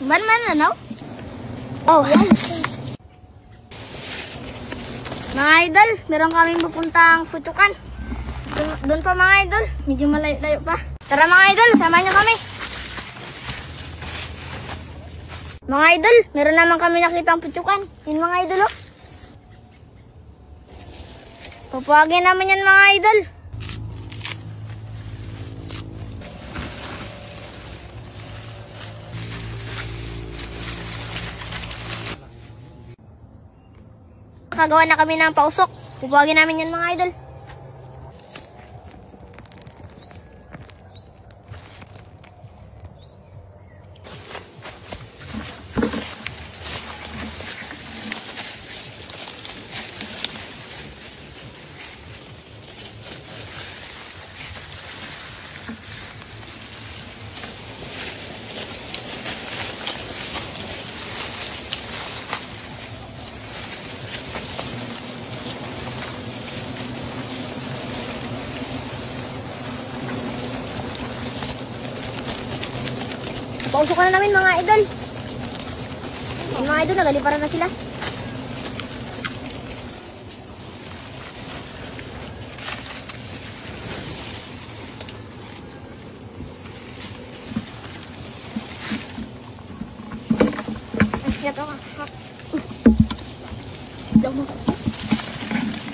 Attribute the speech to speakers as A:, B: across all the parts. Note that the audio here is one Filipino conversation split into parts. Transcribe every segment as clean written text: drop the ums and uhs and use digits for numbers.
A: Man ano? Oh, yan. Mga idol, meron kaming pupuntang putukan. Doon pa mga idol, medyo malayo pa. Tara mga idol, samahan niyo kami. Mga idol, meron naman kami nakitang putukan. Yun mga idol oh. Papuagin namin yan mga idol. Nakagawa na kami ng pausok. Pupuagin namin yan mga idol. Pausukan na namin mga idol. Yung mga idol, nagaliparan na sila.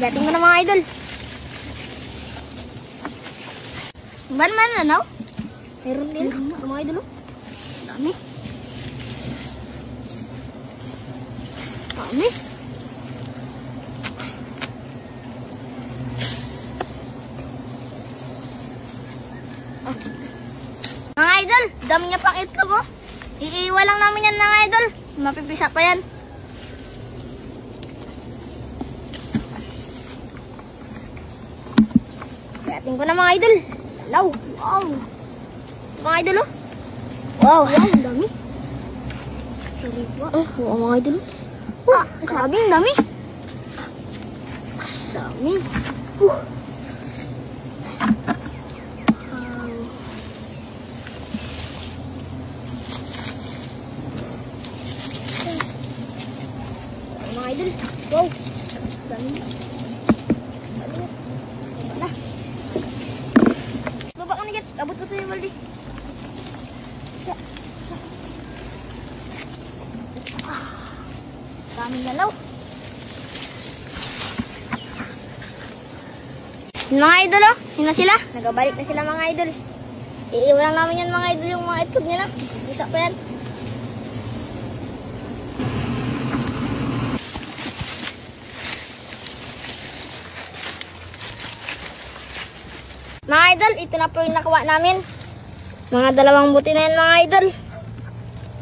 A: Gating ko na mga idol. Man ano? Meron din mga idol. Dami. Mga idol, dami niya pang itlog oh. Iiwa lang namin yan mga idol. Mapipisa pa yan. Gating ko na mga idol. Hello. Wow. Mga idol oh. Wow, yan, dami. Sorry po. Oo, mga idol. Sabi, ang dami. Dami. Mga idol. Wow. Dami. Baba ka nagit. Abot ko sa'yo, Baldi. Daming galaw. Mga idol oh, yun na sila. Nagabalik na sila mga idol. Iiwan lang namin yan mga idol yung mga itlog nila. Isa pa yan. Mga idol, ito na po yung nakuha namin. Mga 2 buti na yan mga idol.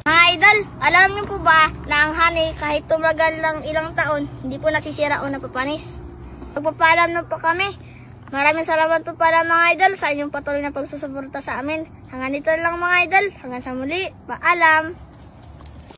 A: Mga idol, alam niyo po ba na ang honey kahit tumagal lang ilang taon, hindi po nasisira o napapanis? Magpapaalam na po kami. Maraming salamat po pala mga idol sa inyong patuloy na pagsusuporta sa amin. Hanggang dito lang mga idol. Hanggang sa muli. Paalam.